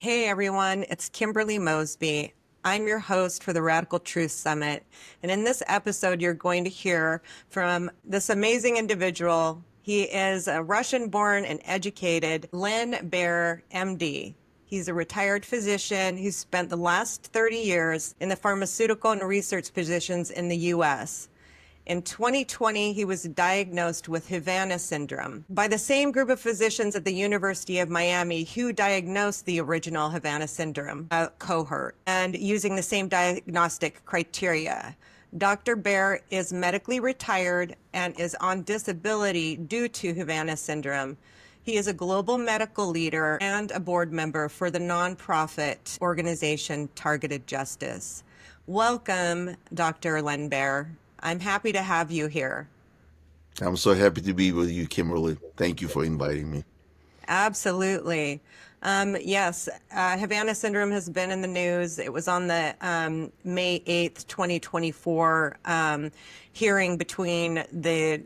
Hey everyone, it's Kimberly Mosby. I'm your host for the Radical Truth Summit. And in this episode, you're going to hear from this amazing individual. He is a Russian born and educated Len Ber, MD. He's a retired physician who spent the last 30 years in the pharmaceutical and research positions in the US. In 2020, he was diagnosed with Havana Syndrome by the same group of physicians at the University of Miami who diagnosed the original Havana Syndrome cohort and using the same diagnostic criteria. Dr. Ber is medically retired and is on disability due to Havana Syndrome. He is a global medical leader and a board member for the nonprofit organization Targeted Justice. Welcome, Dr. Len Ber. I'm happy to have you here. I'm so happy to be with you, Kimberly. Thank you for inviting me. Absolutely. Yes, Havana Syndrome has been in the news. It was on the May 8th, 2024 hearing between the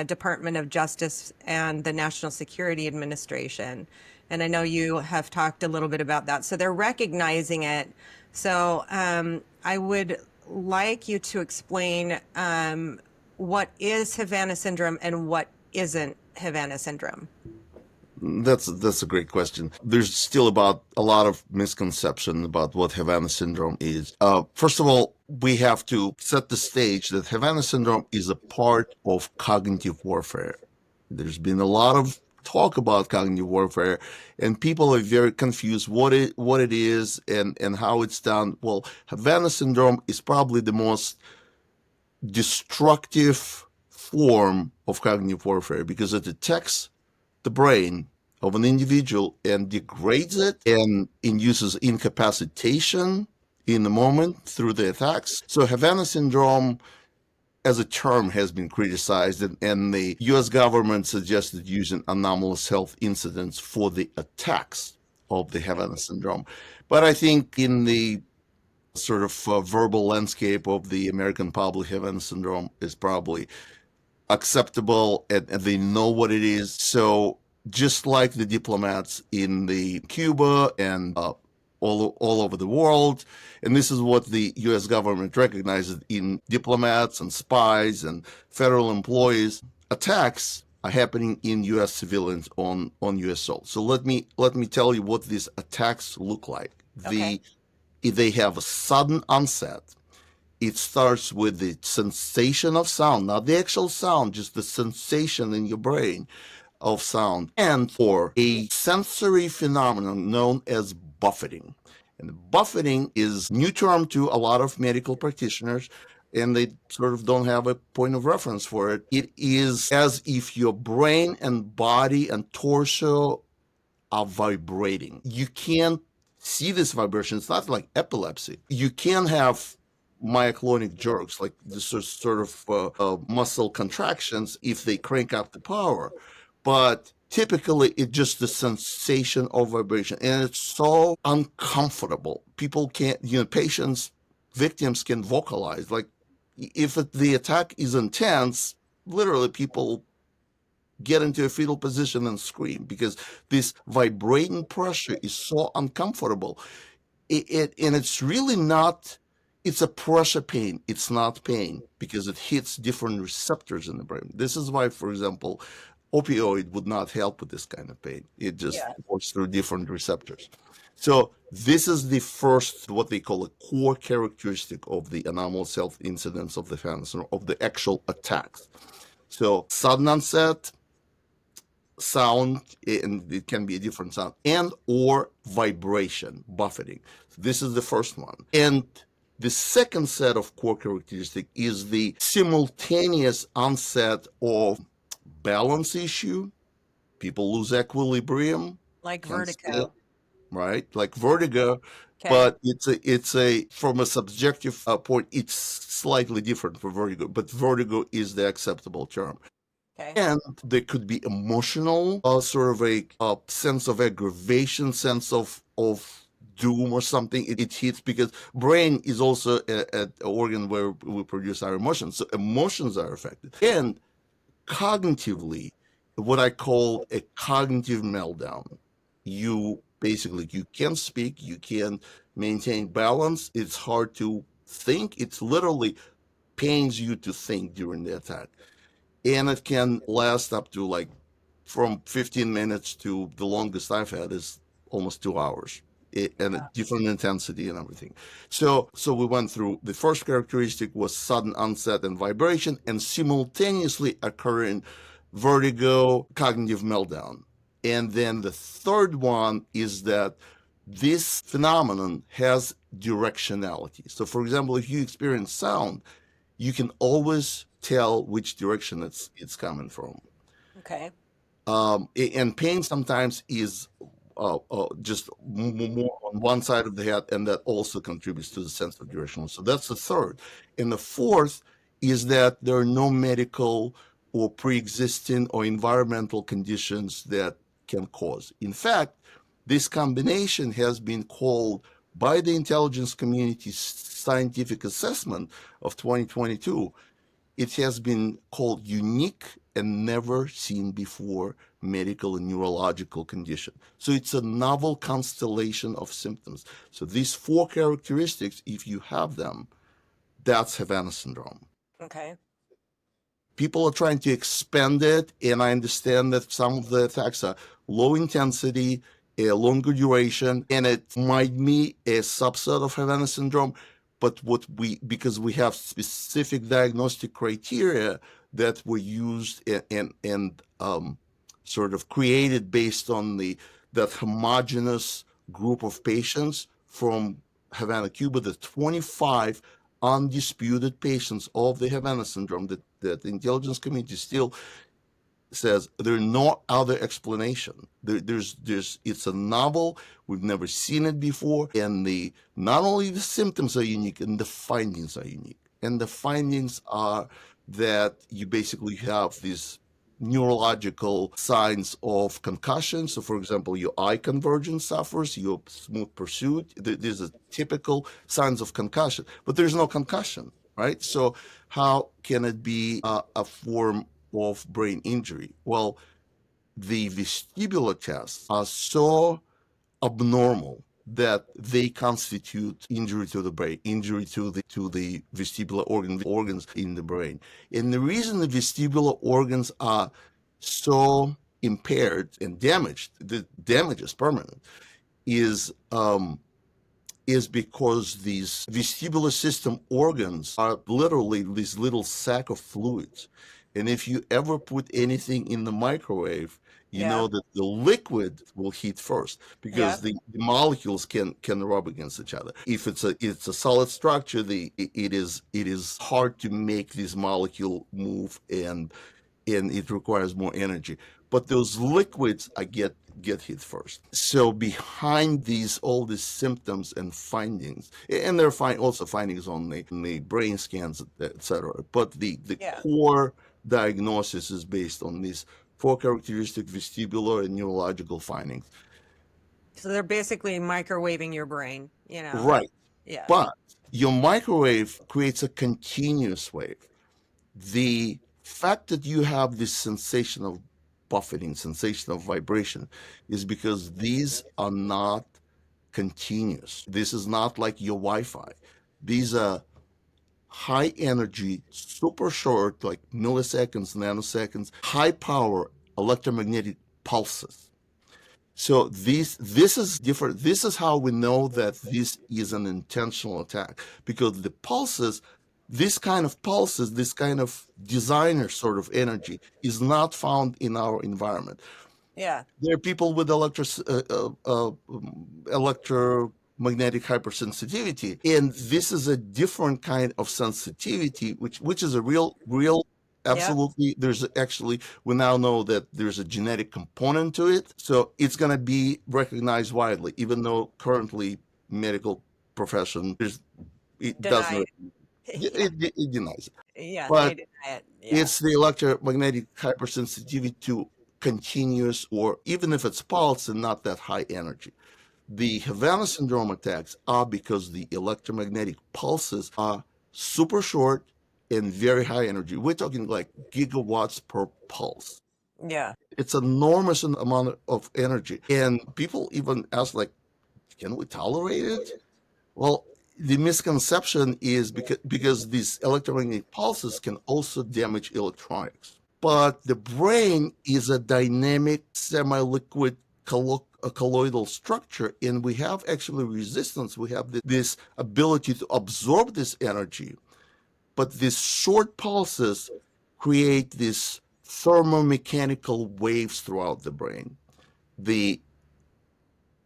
Department of Justice and the National Security Administration. And I know you have talked a little bit about that. So they're recognizing it. So I would like you to explain what is Havana Syndrome and what isn't Havana Syndrome. That's a great question. There's still about a lot of misconception about what Havana syndrome is. First of all, we have to set the stage that Havana syndrome is a part of cognitive warfare. There's been a lot of talk about cognitive warfare, and people are very confused what it is and how it's done. Well, Havana syndrome is probably the most destructive form of cognitive warfare because it attacks the brain of an individual and degrades it and induces incapacitation in the moment through the attacks. So Havana syndrome as a term has been criticized, and the US government suggested using anomalous health incidents for the attacks of the Havana syndrome. But I think in the sort of verbal landscape of the American public, Havana syndrome is probably acceptable, and they know what it is. So just like the diplomats in the Cuba and all over the world, and this is what the U.S. government recognizes in diplomats and spies and federal employees, attacks are happening in U.S. civilians on U.S. soil. So let me tell you what these attacks look like. Okay. They have a sudden onset. It starts with the sensation of sound, not the actual sound, just the sensation in your brain of sound, and for a sensory phenomenon known as buffeting. And buffeting is a new term to a lot of medical practitioners, and they sort of don't have a point of reference for it. It is as if your brain and body and torso are vibrating. You can't see this vibration. It's not like epilepsy. You can have myoclonic jerks, like this sort of muscle contractions if they crank up the power. But typically, it's just the sensation of vibration. And it's so uncomfortable. People can't, patients, victims can vocalize. Like, if the attack is intense, literally people get into a fetal position and scream because this vibrating pressure is so uncomfortable. And it's really not, it's a pressure pain. It's not pain because it hits different receptors in the brain. This is why, for example, opioid would not help with this kind of pain. It just Yeah. works through different receptors. So this is the first, what they call a core characteristic of the anomalous health incidents of the cancer, of the actual attacks. So sudden onset, sound, and it can be a different sound, and or vibration, buffeting. This is the first one. And the second set of core characteristic is the simultaneous onset of balance issue. People lose equilibrium, Like can't stay, vertigo. right? Like vertigo, Okay. but it's a from a subjective point, it's slightly different for vertigo, but vertigo is the acceptable term. Okay. And there could be emotional, sort of a sense of aggravation, sense of doom or something. It hits because brain is also an organ where we produce our emotions. So emotions are affected. And cognitively, what I call a cognitive meltdown. You basically you can't speak, you can't maintain balance. It's hard to think. It's literally pains you to think during the attack. And it can last up to like from 15 minutes to the longest I've had is almost 2 hours. And a different intensity and everything. So we went through the first characteristic was sudden onset and vibration and simultaneously occurring vertigo, cognitive meltdown. And then the third one is that this phenomenon has directionality. So, for example, if you experience sound, you can always tell which direction it's coming from. Okay. And pain sometimes is just more on one side of the head, and that also contributes to the sense of direction. So that's the third. And the fourth is that there are no medical or pre-existing or environmental conditions that can cause. In fact, this combination has been called by the intelligence community's scientific assessment of 2022. It has been called unique and never seen before medical and neurological condition. So it's a novel constellation of symptoms. So these four characteristics, if you have them, that's Havana syndrome. Okay. People are trying to expand it, and I understand that some of the attacks are low intensity, a longer duration, and it might be a subset of Havana syndrome. But because we have specific diagnostic criteria that were used and sort of created based on that homogeneous group of patients from Havana, Cuba, the 25 undisputed patients of the Havana syndrome that the intelligence community still says there's no other explanation. There's it's a novel. We've never seen it before, and not only the symptoms are unique, and the findings are unique. And the findings are that you basically have these neurological signs of concussion. So, for example, your eye convergence suffers, your smooth pursuit. These are typical signs of concussion, but there's no concussion, right? So, how can it be a form of brain injury? Well, the vestibular tests are so abnormal that they constitute injury to the brain, injury to the vestibular organs in the brain. And the reason the vestibular organs are so impaired and damaged, the damage is permanent, is because these vestibular system organs are literally this little sack of fluids. And if you ever put anything in the microwave, you Yeah. know that the liquid will heat first because Yeah. the molecules can rub against each other. If it's a solid structure, it is hard to make this molecule move, and it requires more energy. But those liquids get hit first. So behind all these symptoms and findings, and there are also findings on the brain scans, etc. But the Yeah. core diagnosis is based on these four characteristic vestibular and neurological findings. So they're basically microwaving your brain, you know? Right. Yeah. But your microwave creates a continuous wave. The fact that you have this sensation of buffeting, sensation of vibration, is because these are not continuous. This is not like your Wi-Fi. These are high energy, super short, like milliseconds, nanoseconds, high power electromagnetic pulses. So this is different. This is how we know that this is an intentional attack, because the pulses, this kind of designer sort of energy is not found in our environment. Yeah. There are people with electromagnetic hypersensitivity, and this is a different kind of sensitivity, which is a real. Yep. Absolutely, there's actually, we now know that there's a genetic component to it, so it's going to be recognized widely, even though currently medical profession it Deny doesn't, it. Yeah. it denies it. Yeah. They But deny it. Yeah. it's the electromagnetic hypersensitivity to continuous, or even if it's pulse and not that high energy. The Havana syndrome attacks are because the electromagnetic pulses are super short and very high energy. We're talking like gigawatts per pulse. Yeah. It's enormous amount of energy. And people even ask, like, can we tolerate it? Well, the misconception is because these electromagnetic pulses can also damage electronics. But the brain is a dynamic, semi-liquid a colloidal structure, and we have actually resistance. We have this ability to absorb this energy, but these short pulses create these thermomechanical waves throughout the brain. The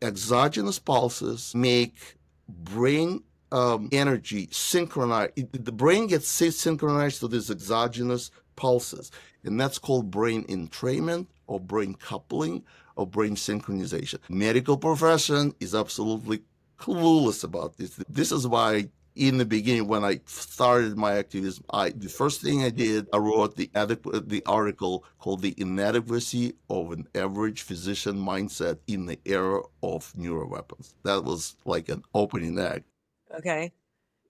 exogenous pulses make brain energy synchronized. The brain gets synchronized to these exogenous pulses, and that's called brain entrainment or brain coupling or brain synchronization. Medical profession is absolutely clueless about this. This is why in the beginning, when I started my activism, the first thing I did, I wrote the article called "The Inadequacy of an Average Physician Mindset in the Era of Neuroweapons." That was like an opening act. Okay.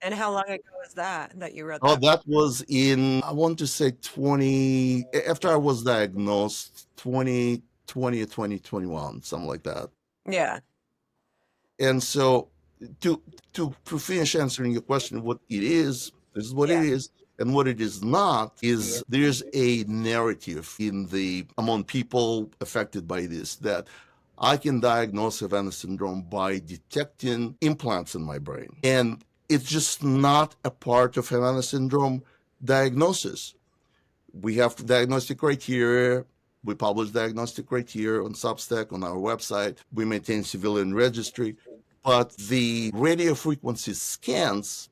And how long ago was that you wrote Oh, that? that was in, I want to say 20, after I was diagnosed, 2020 or 2021, something like that. Yeah. And so to to finish answering your question, what it is, this is what it Yeah. is, and what it is not is there's a narrative in the among people affected by this that I can diagnose Havana syndrome by detecting implants in my brain. And it's just not a part of Havana syndrome diagnosis. We have diagnostic criteria. We publish diagnostic criteria on Substack, on our website. We maintain civilian registry. But the radio frequency scans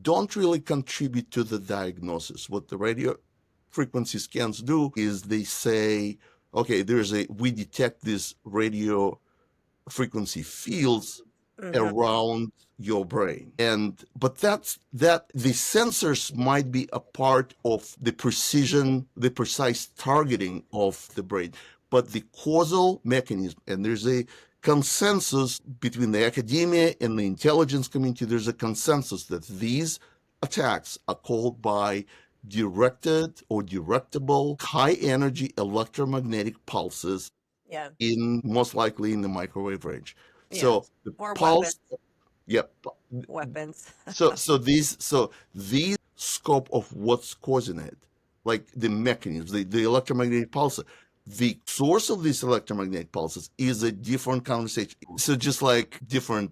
don't really contribute to the diagnosis. What the radio frequency scans do is they say, okay, we detect these radio frequency fields Hmm. around your brain. And but that the sensors might be a part of the precise targeting of the brain, but the causal mechanism, and there's a consensus between the academia and the intelligence community, there's a consensus that these attacks are called by directed or directable high energy electromagnetic pulses Yeah. in most likely in the microwave range. Yeah. So the Or weapons. pulse, yep. Weapons. So these scope of what's causing it, like the mechanisms, the electromagnetic pulse, the source of these electromagnetic pulses is a different conversation. So just like different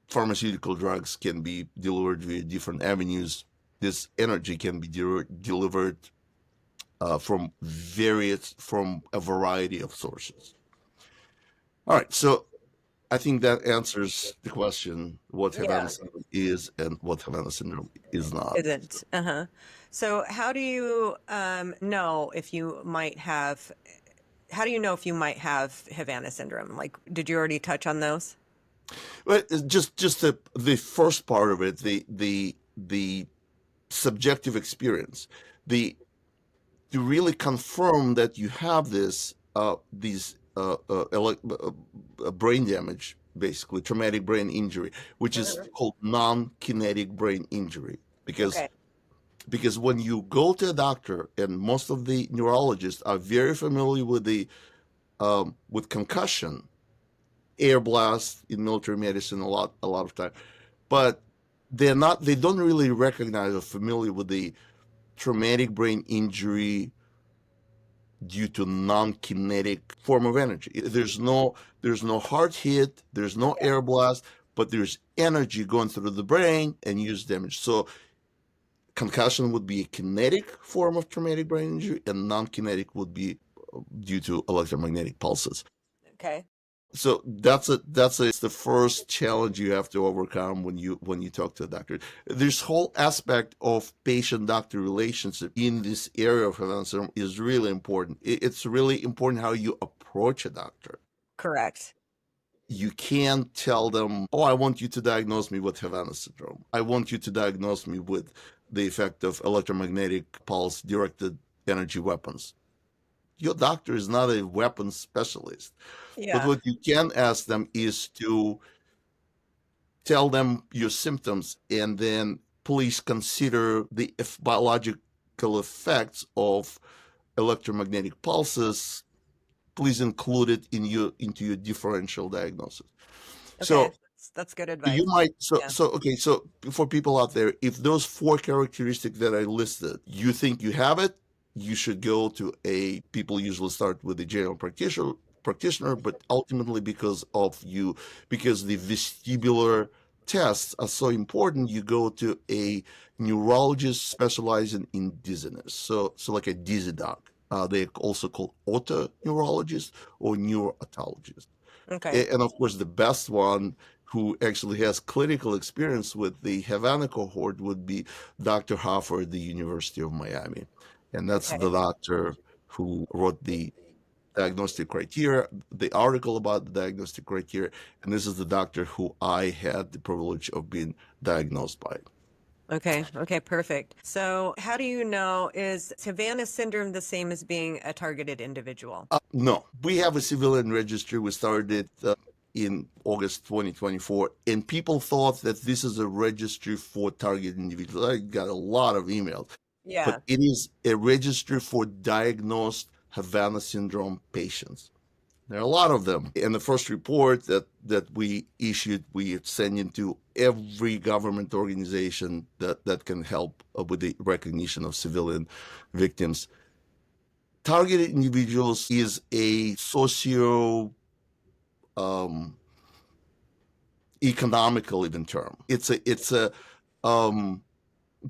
pharmaceutical drugs can be delivered via different avenues, this energy can be delivered from a variety of sources. All right, so I think that answers the question what Havana Yeah. syndrome is and what Havana syndrome is not. Isn't. Uh-huh. So how do you know if you might have, how do you know if you might have Havana syndrome? Like, did you already touch on those? But it's just the first part of it, the subjective experience, the to really confirm that you have these brain damage, basically traumatic brain injury, which is Mhm. called non-kinetic brain injury, because Okay. when you go to a doctor, and most of the neurologists are very familiar with the with concussion, air blast in military medicine a lot of time, but they don't really recognize or familiar with the traumatic brain injury due to non-kinetic form of energy. There's no hard hit, there's no Yeah. air blast, but there's energy going through the brain and use damage. So concussion would be a kinetic form of traumatic brain injury, and non-kinetic would be due to electromagnetic pulses. Okay. So it's the first challenge you have to overcome when you talk to a doctor. This whole aspect of patient doctor relationship in this area of Havana syndrome is really important. It's really important how you approach a doctor. Correct. You can't tell them, oh, I want you to diagnose me with Havana syndrome. I want you to diagnose me with the effect of electromagnetic pulse directed energy weapons. Your doctor is not a weapons specialist. But Yeah. what you can ask them is to tell them your symptoms, and then please consider the biological effects of electromagnetic pulses, please include it into your differential diagnosis. Okay, So that's good you advice. might Yeah. okay, so for people out there, if those four characteristics that I listed, you think you have it, you should go to a people usually start with a general practitioner, but ultimately because the vestibular tests are so important, you go to a neurologist specializing in dizziness. So like a dizzy doc. They also call otoneurologist or neurotologist. Okay. And of course, the best one who actually has clinical experience with the Havana cohort would be Dr. Hoffer at the University of Miami. And that's Okay. the doctor who wrote the diagnostic criteria, the article about the diagnostic criteria. And this is the doctor who I had the privilege of being diagnosed by. Okay. Okay. Perfect. So, how do you know, is Havana syndrome the same as being a targeted individual? No, we have a civilian registry. We started in August 2024, and people thought that this is a registry for target individuals. I got a lot of emails, but Yeah. it is a registry for diagnosed Havana syndrome patients. There are a lot of them. And the first report that we issued, we sent into every government organization that can help with the recognition of civilian victims. Targeted individuals is a socio um, economical even term. It's a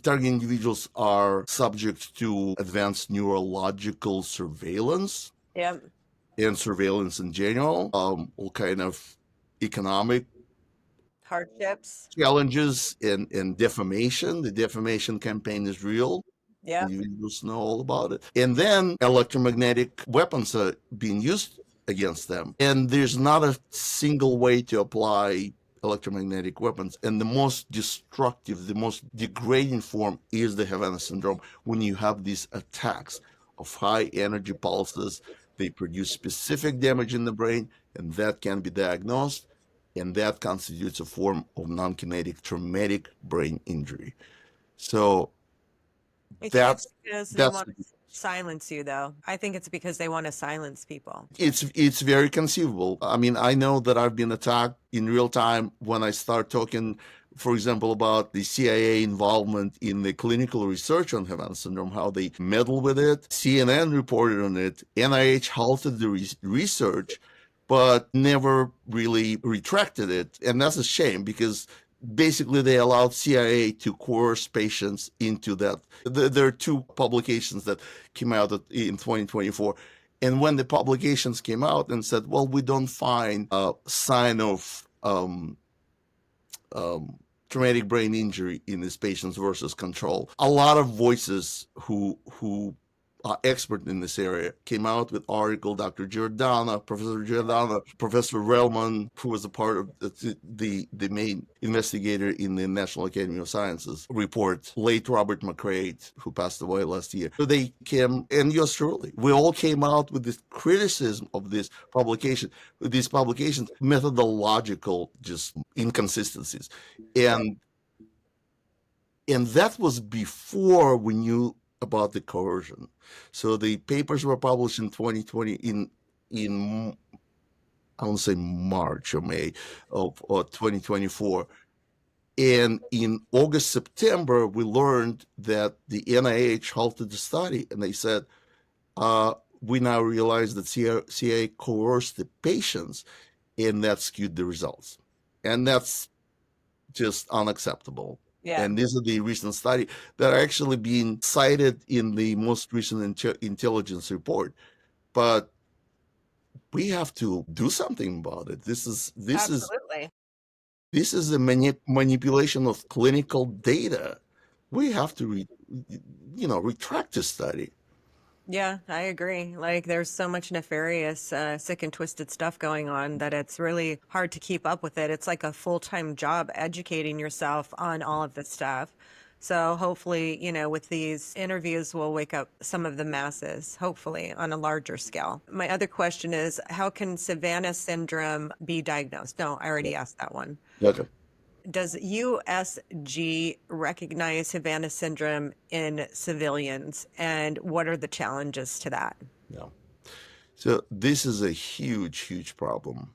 target individuals are subject to advanced neurological surveillance Yep. and surveillance in general, all kind of economic Hardships. challenges and defamation. The defamation campaign is real. Yep. Individuals know all about it. And then electromagnetic weapons are being used against them. And there's not a single way to apply electromagnetic weapons. And the most destructive, the most degrading form is the Havana syndrome when you have these attacks of high energy pulses. They produce specific damage in the brain, and that can be diagnosed. And that constitutes a form of non-kinetic traumatic brain injury. So I think that it's because they that's want to silence you, though. I think it's because they want to silence people. it's very conceivable. I mean, I know that I've been attacked in real time when I start talking, for example, about the CIA involvement in the clinical research on Havana syndrome, how they meddle with it. CNN reported on it. NIH halted the research, but never really retracted it, and that's a shame because basically they allowed CIA to coerce patients into that. There are two publications that came out in 2024. And when the publications came out and said, well, we don't find a sign of um, traumatic brain injury in these patients versus control, a lot of voices who are expert in this area came out with article. Dr. Giordana, Professor Giordana, Professor Relman, who was a part of the main investigator in the National Academy of Sciences report, late Robert McCrae, who passed away last year. So they came, and yours truly, we all came out with this criticism of this publication, these publications, methodological just inconsistencies. Right. And that was before we knew about the coercion. So the papers were published in 2020 in I want to say March or May of 2024. And in August, September, we learned that the NIH halted the study, and they said, we now realize that CIA coerced the patients, and that skewed the results. And that's just unacceptable. Yeah. And these are the recent study that are actually being cited in the most recent intelligence report. But we have to do something about it. Absolutely. This is a manipulation of clinical data. We have to retract this study. Yeah, I agree. Like, there's so much nefarious, sick and twisted stuff going on that it's really hard to keep up with it. It's like a full-time job educating yourself on all of this stuff. So hopefully, with these interviews, we'll wake up some of the masses, hopefully on a larger scale. My other question is, how can Savannah syndrome be diagnosed? No, I already asked that one. Okay. Does USG recognize Havana syndrome in civilians, and what are the challenges to that? Yeah. So this is a huge problem.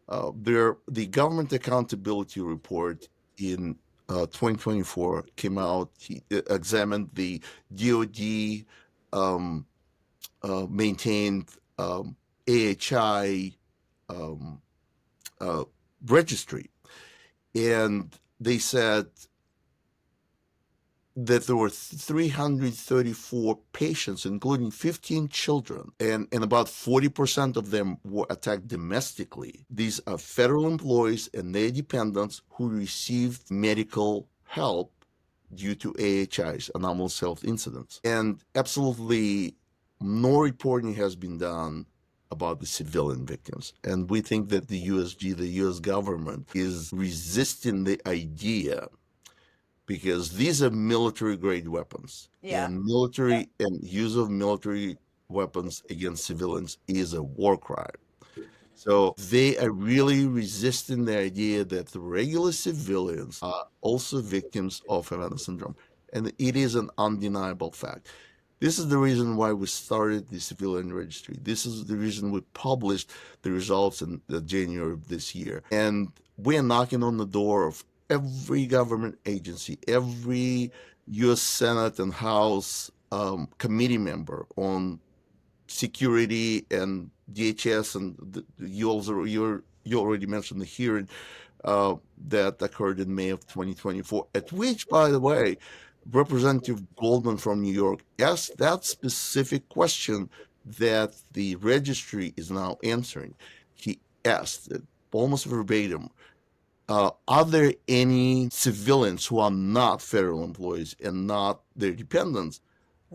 The government accountability report in 2024 came out, examined the DoD maintained AHI um, uh, registry, and they said that there were 334 patients, including 15 children, and about 40% of them were attacked domestically. These are federal employees and their dependents who received medical help due to AHIs, anomalous health incidents. And absolutely no reporting has been done about the civilian victims. And we think that the USG, the US government, is resisting the idea because these are military grade weapons, Yeah. and military and use of military weapons against civilians is a war crime. So they are really resisting the idea that the regular civilians are also victims of Havana syndrome. And it is an undeniable fact. This is the reason why we started the civilian registry. This is the reason we published the results in January of this year. And we're knocking on the door of every government agency, every U.S. Senate and House committee member on security and DHS, and you already mentioned the hearing that occurred in May of 2024, at which, by the way, Representative Goldman from New York asked that specific question that the registry is now answering. He asked it almost verbatim. Are there any civilians who are not federal employees and not their dependents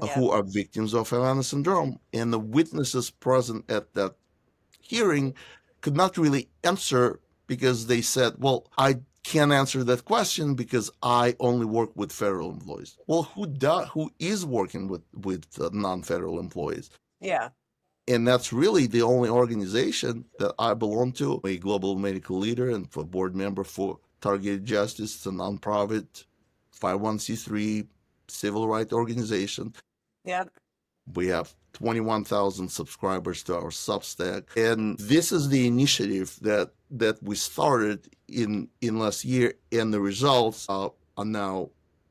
Yeah. who are victims of Havana syndrome? And the witnesses present at that hearing could not really answer because they said, well, I can't answer that question because I only work with federal employees. Well, who is working with non-federal employees? Yeah. And that's really the only organization that I belong to, a global medical leader and a board member for Targeted Justice. It's a nonprofit 501c3 civil rights organization. Yep. We have 21,000 subscribers to our Substack. And this is the initiative that we started in last year, and the results are now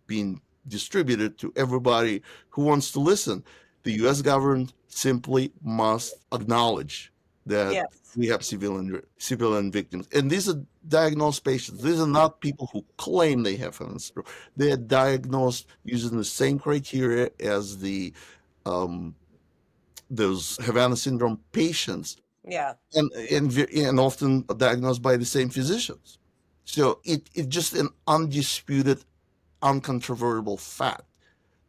being distributed to everybody who wants to listen. The US government simply must acknowledge that Yes. we have civilian victims. And these are diagnosed patients. These are not people who claim they have Havana syndrome. They are diagnosed using the same criteria as um, those Havana syndrome patients, Yeah. and often diagnosed by the same physicians. So it's just an undisputed, uncontrovertible fact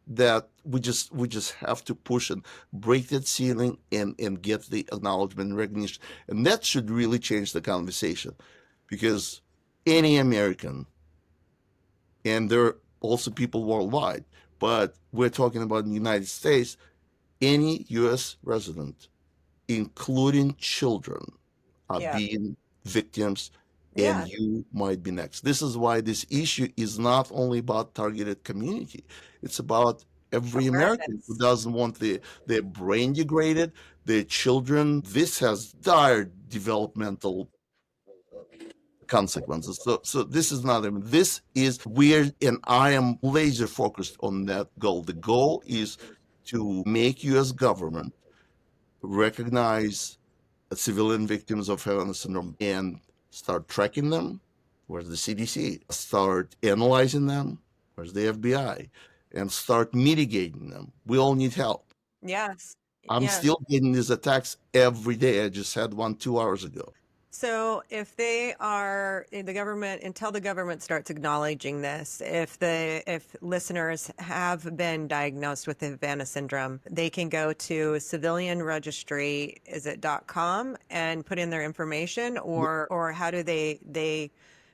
that we just have to push and break that ceiling and get the acknowledgement and recognition, and that should really change the conversation, because any American, and there are also people worldwide, but we're talking about in the United States, any U.S. resident, including children, are Yeah. being victims, and Yeah. you might be next. This is why this issue is not only about targeted community. It's about every American who Awareness. doesn't want their brain degraded, their children. This has dire developmental consequences. So this is not, I mean, this is weird, and I am laser focused on that goal. The goal is to make U.S. government recognize civilian victims of Havana syndrome and start tracking them. Where's the CDC? Start analyzing them. Where's the FBI? And start mitigating them. We all need help. Yes. I'm Yeah. still getting these attacks every day. I just had one 2 hours ago. So if they are the government, until the government starts acknowledging this, if listeners have been diagnosed with the Havana syndrome, they can go to civilian registry, is it .com, and put in their information, or how do they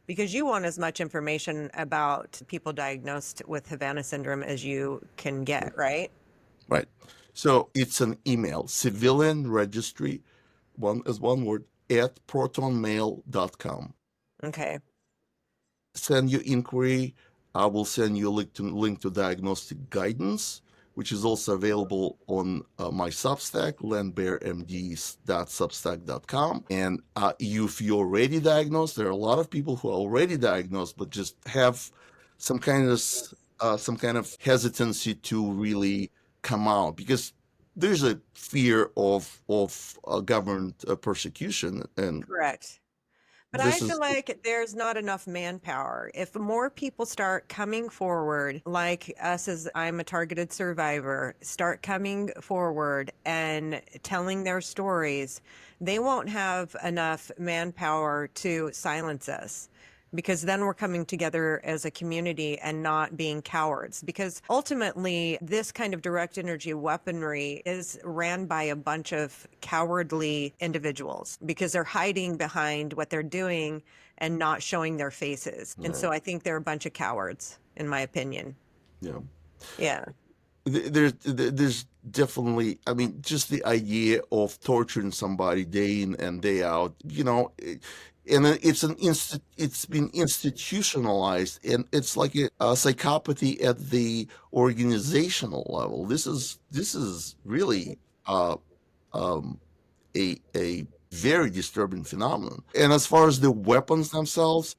because you want as much information about people diagnosed with Havana syndrome as you can get, right? Right. So it's an email, civilian registry, one word, at protonmail.com. Okay. send your inquiry. I will send you a link to diagnostic guidance, which is also available on my Substack, lenbermd.substack.com. And if you're already diagnosed, there are a lot of people who are already diagnosed, but just have some kind of hesitancy to really come out because there's a fear of government persecution, and Correct. But I this feel is like there's not enough manpower. If more people start coming forward, like us as I'm a targeted survivor, start coming forward and telling their stories, they won't have enough manpower to silence us. Because then we're coming together as a community and not being cowards. Because ultimately, this kind of direct energy weaponry is ran by a bunch of cowardly individuals because they're hiding behind what they're doing and not showing their faces. And yeah, so I think they're a bunch of cowards, in my opinion. yeah. Yeah. There's definitely, I mean, just the idea of torturing somebody day in and day out, and it's been institutionalized, and it's like a psychopathy at the organizational level. This is really uh, um, a very disturbing phenomenon. And as far as the weapons themselves,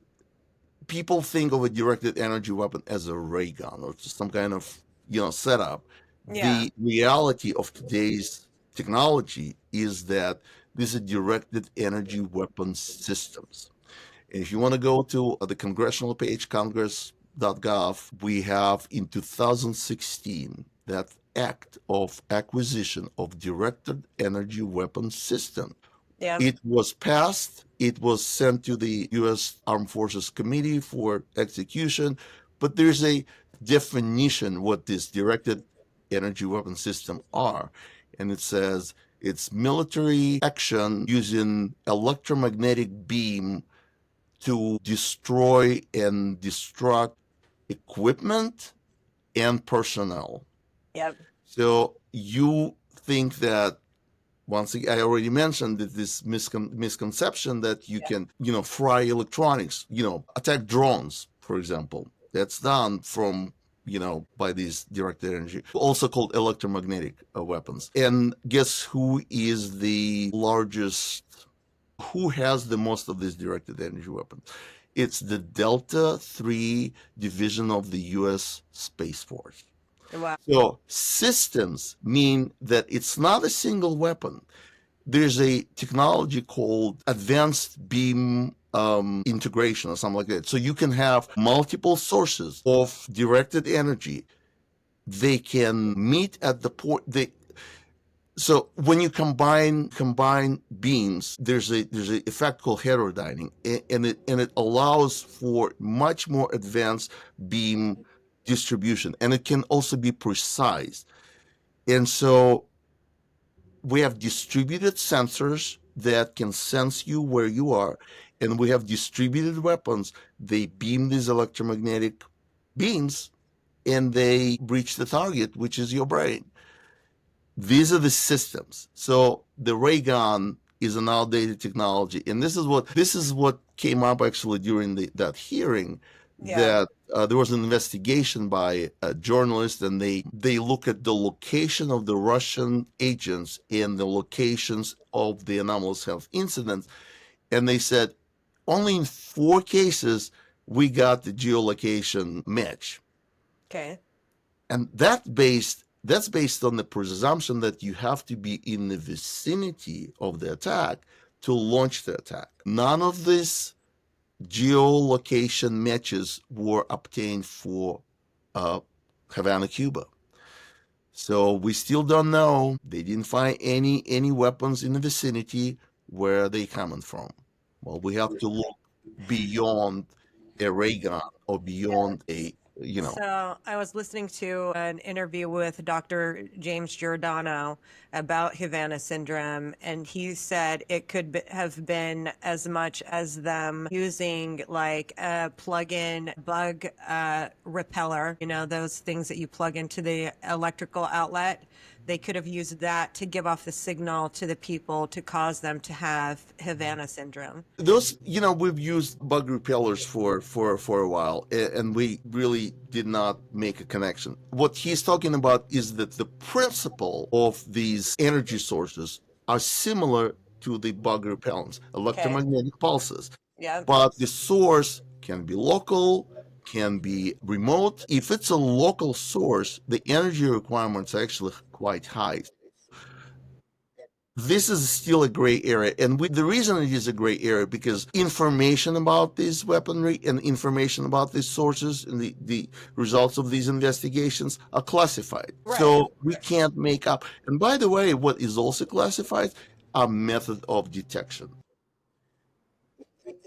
people think of a directed energy weapon as a ray gun or just some kind of setup. Yeah. The reality of today's technology is that these are directed energy weapon systems. And if you want to go to the congressional page, congress.gov, we have in 2016 that act of acquisition of directed energy weapon system. Yeah. It was passed. It was sent to the U.S. Armed Forces Committee for execution. But there's a definition what this directed energy weapon system are. And it says it's military action using electromagnetic beam to destroy and destruct equipment and personnel. Yep. So you think that once again, I already mentioned that this misconception that you Yeah. can, fry electronics, attack drones, for example. That's done by these directed energy, also called electromagnetic weapons. And guess who has the most of these directed energy weapons? It's the Delta 3 division of the U.S. Space Force. Wow. So systems mean that it's not a single weapon. There's a technology called advanced beam integration or something like that. So you can have multiple sources of directed energy. They can meet at the point. So when you combine beams, there's a effect called heterodyning, and it allows for much more advanced beam distribution, and it can also be precise. And so we have distributed sensors that can sense you where you are, and we have distributed weapons. They beam these electromagnetic beams, and they reach the target, which is your brain. These are the systems. So the ray gun is an outdated technology, and this is what came up actually during that hearing. Yeah. That there was an investigation by a journalist, and they look at the location of the Russian agents and the locations of the anomalous health incidents, and they said only in 4 cases we got the geolocation match. Okay. And that's based on the presumption that you have to be in the vicinity of the attack to launch the attack. None of these geolocation matches were obtained for uh, Havana, Cuba. So we still don't know. They didn't find any weapons in the vicinity. Where are they coming from? Well, we have to look beyond a ray gun or beyond a So I was listening to an interview with Dr. James Giordano about Havana Syndrome, and he said it could have been as much as them using like a plug-in bug repeller, those things that you plug into the electrical outlet they could have used that to give off the signal to the people to cause them to have Havana syndrome. Those, we've used bug repellers for a while, and we really did not make a connection. What he's talking about is that the principle of these energy sources are similar to the bug repellents, Okay. electromagnetic pulses, Yeah. but the source can be local, can be remote. If it's a local source, the energy requirements are actually quite high. This is still a gray area, and the reason it is a gray area because information about this weaponry and information about these sources and the results of these investigations are classified, Right. Of so we course. can't make up. And by the way, what is also classified are method of detection.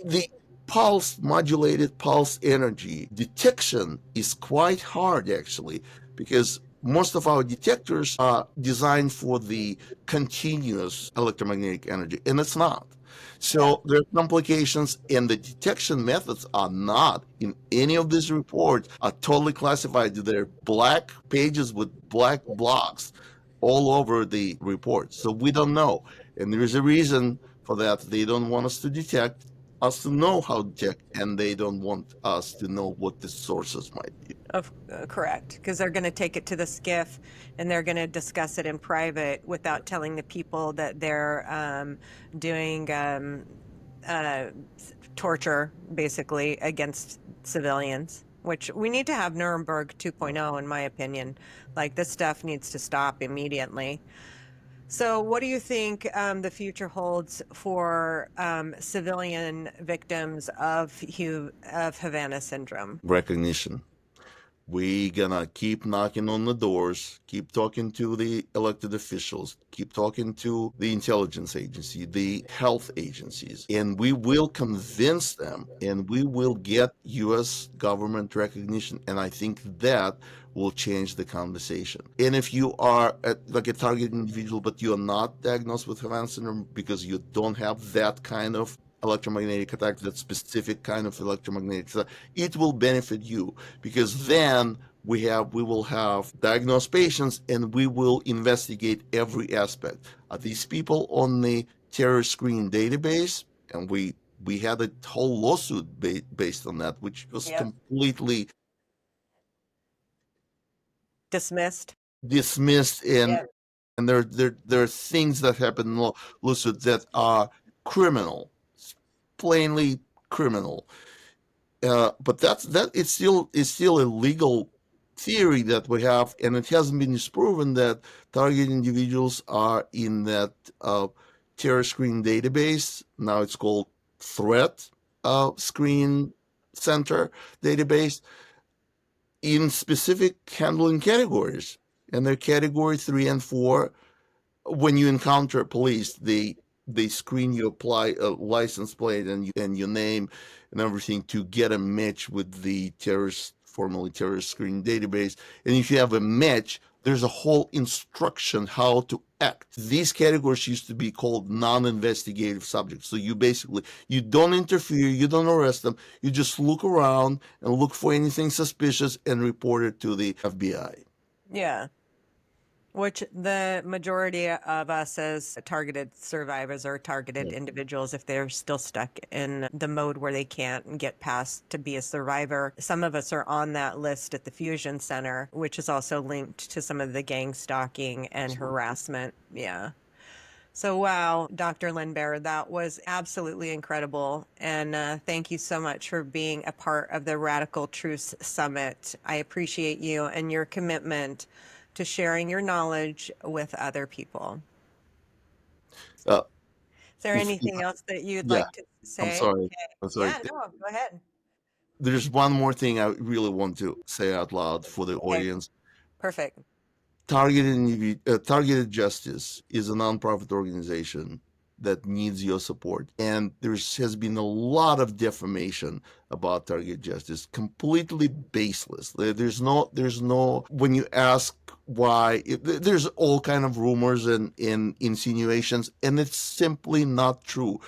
The pulse modulated pulse energy detection is quite hard actually, because most of our detectors are designed for the continuous electromagnetic energy, and it's not. Yeah. So there are complications, and the detection methods are not in any of these reports are totally classified. They're black pages with black blocks all over the report, so we don't know. And there is a reason for that. They don't want us to detect, us to know how to detect, and they don't want us to know what the sources might be. Correct, because they're going to take it to the skiff and they're going to discuss it in private without telling the people that they're doing uh, torture, basically, against civilians. Which we need to have Nuremberg 2.0, in my opinion. Like, this stuff needs to stop immediately. So, what do you think the future holds for civilian victims of Havana syndrome? Recognition. We gonna keep knocking on the doors, keep talking to the elected officials, keep talking to the intelligence agency, the health agencies, and we will convince them, and we will get U.S. government recognition. And I think that will change the conversation. And if you are like a target individual, but you are not diagnosed with Havana syndrome because you don't have that kind of electromagnetic attack, that specific kind of electromagnetic attack, it will benefit you, because then we will have diagnosed patients, and we will investigate every aspect. Are these people on the terror screen database? And we had a whole lawsuit based on that, which was Yep. completely Dismissed. dismissed. And Yep. there are things that happen in lawsuit that are criminal, plainly criminal. But that it's still a legal theory that we have, and it hasn't been disproven that target individuals are in that terror screen database. Now it's called Threat Screen Center database, in specific handling categories, and they're category 3 and 4. When you encounter police, they screen you, apply a license plate and your name and everything to get a match with the formerly terrorist screen database. And if you have a match, there's a whole instruction how to act. These categories used to be called non-investigative subjects. So you don't interfere, you don't arrest them, you just look around and look for anything suspicious and report it to the FBI. Yeah. Which the majority of us as targeted survivors or targeted individuals, if they're still stuck in the mode where they can't get past to be a survivor, some of us are on that list at the Fusion Center, which is also linked to some of the gang stalking and harassment. Yeah. So, wow, Dr. Len Ber, that was absolutely incredible. And thank you so much for being a part of the Radical Truth Summit. I appreciate you and your commitment to sharing your knowledge with other people. Uh, Is there if anything else that you'd Yeah, like to I'm say? sorry. Okay. I'm sorry. Yeah, no, go ahead. There's one more thing I really want to say out loud for the Okay, audience. perfect. Targeted Justice is a nonprofit organization that needs your support, and has been a lot of defamation about Targeted Justice, completely baseless. There's no when you ask why, there's all kind of rumors and insinuations, and it's simply not true.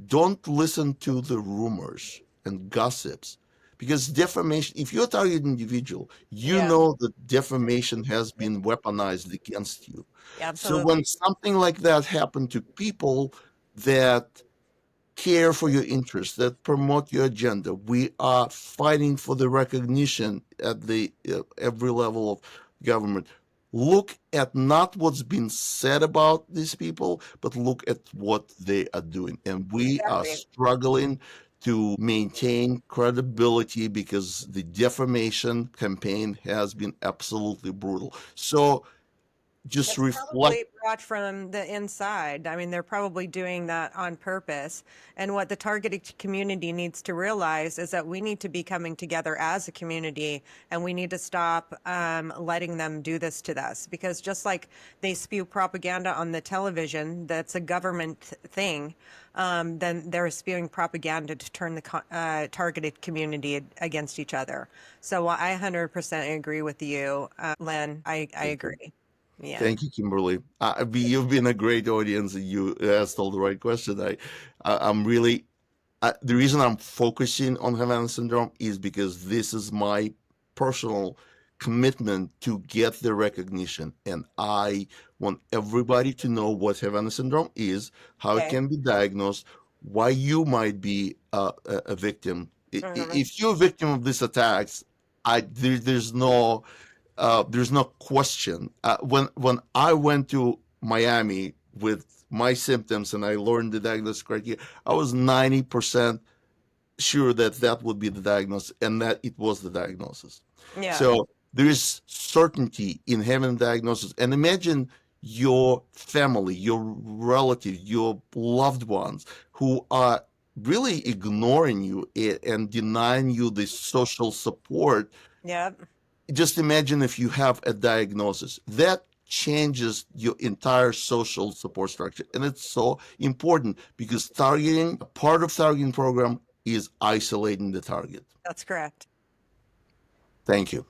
Don't listen to the rumors and gossips. because defamation, if you're a target individual, you Yeah, know that defamation has been weaponized against you. So when absolutely. something like that happened to people that care for your interests, that promote your agenda, we are fighting for the recognition at the every level of government. Look at not what's been said about these people, but look at what they are doing. And we are Exactly. struggling to maintain credibility because the defamation campaign has been absolutely brutal. So just It's reflect. probably brought from the inside. I mean, they're probably doing that on purpose. And what the targeted community needs to realize is that we need to be coming together as a community, and we need to stop letting them do this to us. Because just like they spew propaganda on the television, that's a government thing. Then they're spewing propaganda to turn the targeted community against each other. So I 100% agree with you, Len. I Thank you. agree. Yeah. Thank you, Kimberly. You've been a great audience. You asked all the right questions. I'm really, the reason I'm focusing on Havana Syndrome is because this is my personal commitment to get the recognition. And I want everybody to know what Havana Syndrome is, how it Okay. can be diagnosed, why you might be a victim. Mhm. If you're a victim of these attacks, there's no question. When I went to Miami with my symptoms and I learned the diagnosis criteria, I was 90% sure that that would be the diagnosis and that it was the diagnosis. Yeah. So there is certainty in having a diagnosis. And imagine your family, your relatives, your loved ones who are really ignoring you and denying you the social support. Yep. Just imagine if you have a diagnosis that changes your entire social support structure, and it's so important because targeting, a part of targeting program is isolating the target. That's correct. Thank you.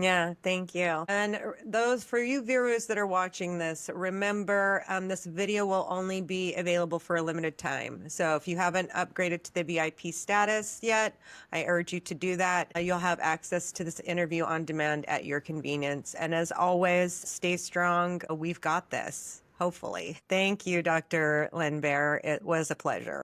Yeah, thank you. And those for you viewers that are watching this, remember this video will only be available for a limited time. So if you haven't upgraded to the VIP status yet, I urge you to do that. You'll have access to this interview on demand at your convenience. And as always, stay strong. We've got this, hopefully. Thank you, Dr. Len Ber. It was a pleasure.